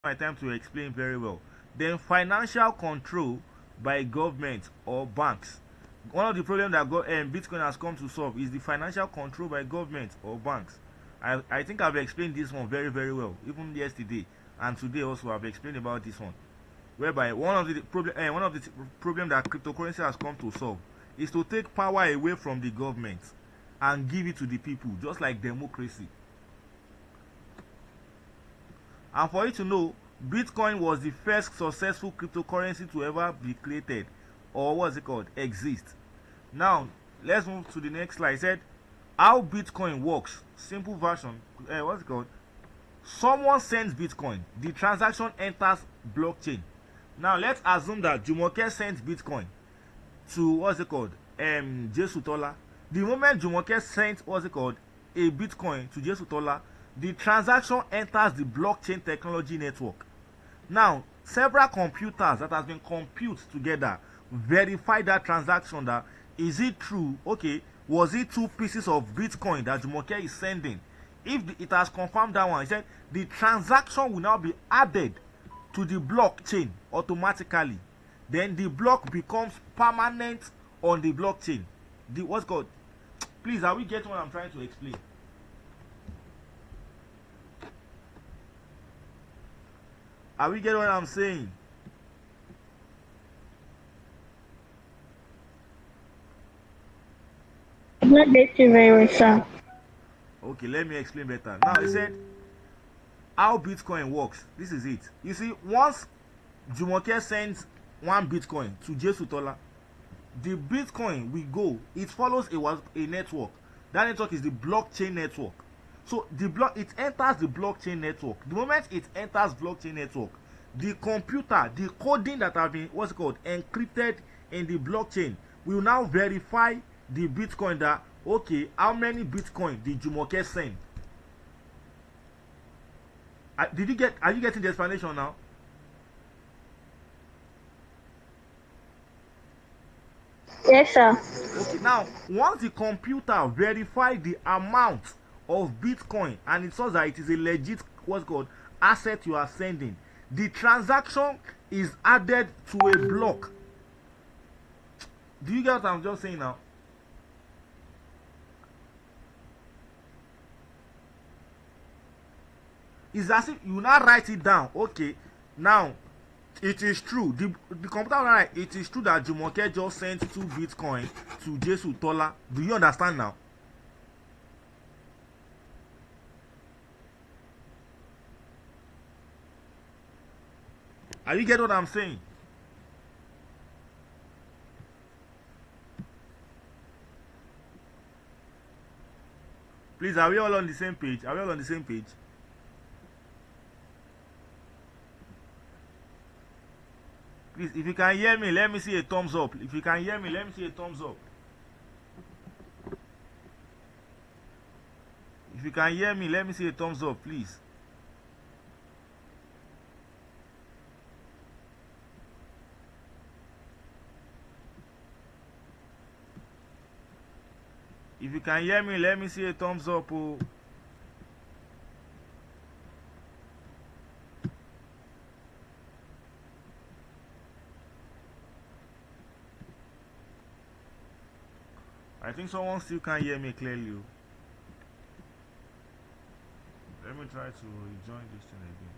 my time to explain very well. Then financial control by government or banks. One of the problems that Bitcoin has come to solve is the financial control by government or banks. I think I've explained this one very very well, even yesterday and today also I've explained about this one. Whereby one of the problem that cryptocurrency has come to solve is to take power away from the government and give it to the people, just like democracy. And for you to know, Bitcoin was the first successful cryptocurrency to ever be created, or what's it called, exist. Now let's move to the next slide. It said how Bitcoin works. Simple version. What's it called? Someone sends Bitcoin, the transaction enters blockchain. Now let's assume that Jumoke sends Bitcoin to what's it called, Jesu Tola. The moment Jumoke sent what's it called, a Bitcoin to Jesu Tola, the transaction enters the blockchain technology network. Now several computers that has been computed together verify that transaction. That is it true? Okay, was it 2 pieces of Bitcoin that Jumoke is sending? If it has confirmed that one, he said the transaction will now be added to the blockchain automatically. Then the block becomes permanent on the blockchain. The what's called, please, are we getting what I'm trying to explain? Are we getting what I'm saying? Not getting very well, sir. Okay, let me explain better. Now he said how Bitcoin works. This is it. You see, once Jumoke sends 1 Bitcoin to Jesu Tola, the Bitcoin will go. It follows a network. That network is the blockchain network. So it enters the blockchain network. The moment it enters blockchain network, the computer, the coding that have been what's it called, encrypted in the blockchain, will now verify the Bitcoin that, okay, how many Bitcoin did Jumoke send? Are you getting the explanation now? Yes, sir. Okay, now once the computer verify the amount of Bitcoin and it shows that it is a legit what's called asset you are sending, the transaction is added to a block. Do you get what I'm just saying now? It's as if you now write it down. Okay, now it is true. The computer will write, it is true that Jumoke just sent 2 Bitcoin to Jesu Tola. Do you understand now? Are you getting what I'm saying? Please, are we all on the same page? Are we all on the same page? Please, if you can hear me, let me see a thumbs up. If you can hear me, let me see a thumbs up. If you can hear me, let me see a thumbs up, please. If you can hear me, let me see a thumbs up. Oh. I think someone still can't hear me clearly. Let me try to rejoin this thing again.